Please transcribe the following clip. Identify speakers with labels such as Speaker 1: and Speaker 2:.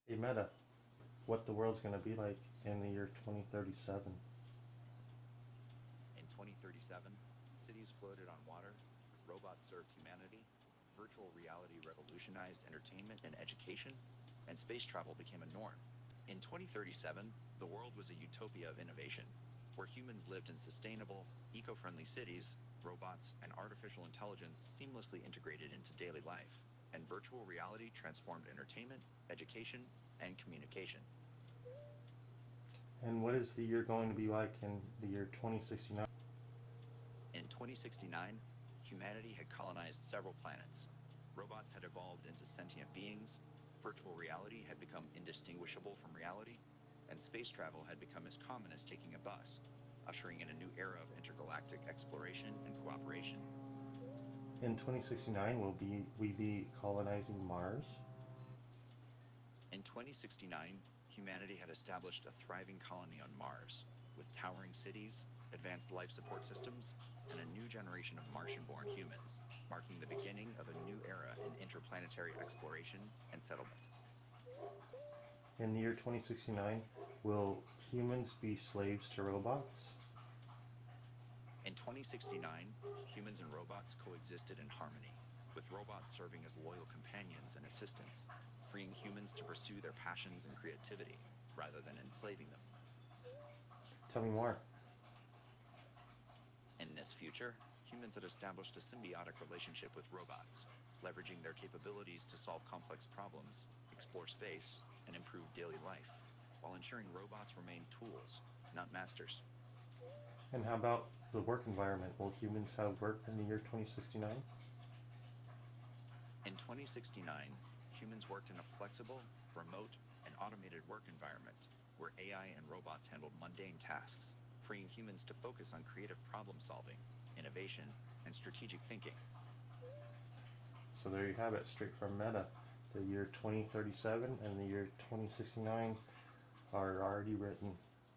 Speaker 1: Hey Meta, what the world's going to be like in the year 2037.
Speaker 2: In 2037, cities floated on water, robots served humanity, virtual reality revolutionized entertainment and education, and space travel became a norm. In 2037, the world was a utopia of innovation, where humans lived in sustainable, eco-friendly cities, robots and artificial intelligence seamlessly integrated into daily life, and virtual reality transformed entertainment, education, and communication.
Speaker 1: And what is the year going to be like in the year 2069?
Speaker 2: In 2069, humanity had colonized several planets. Robots had evolved into sentient beings, virtual reality had become indistinguishable from reality, and space travel had become as common as taking a bus, ushering in a new era of intergalactic exploration and cooperation.
Speaker 1: In 2069, we be colonizing Mars?
Speaker 2: In 2069, humanity had established a thriving colony on Mars, with towering cities, advanced life support systems, and a new generation of Martian-born humans, marking the beginning of a new era in interplanetary exploration and settlement.
Speaker 1: In the year 2069, will humans be slaves to robots?
Speaker 2: In 2069, humans and robots coexisted in harmony, with robots serving as loyal companions and assistants, freeing humans to pursue their passions and creativity rather than enslaving them.
Speaker 1: Tell me more.
Speaker 2: In this future, humans had established a symbiotic relationship with robots, leveraging their capabilities to solve complex problems, explore space, and improve daily life, while ensuring robots remain tools, not masters.
Speaker 1: And how about the work environment? Will humans have work in the year 2069?
Speaker 2: In 2069, humans worked in a flexible, remote, and automated work environment where AI and robots handled mundane tasks, freeing humans to focus on creative problem solving, innovation, and strategic thinking.
Speaker 1: So there you have it, straight from Meta. The year 2037 and the year 2069 are already written.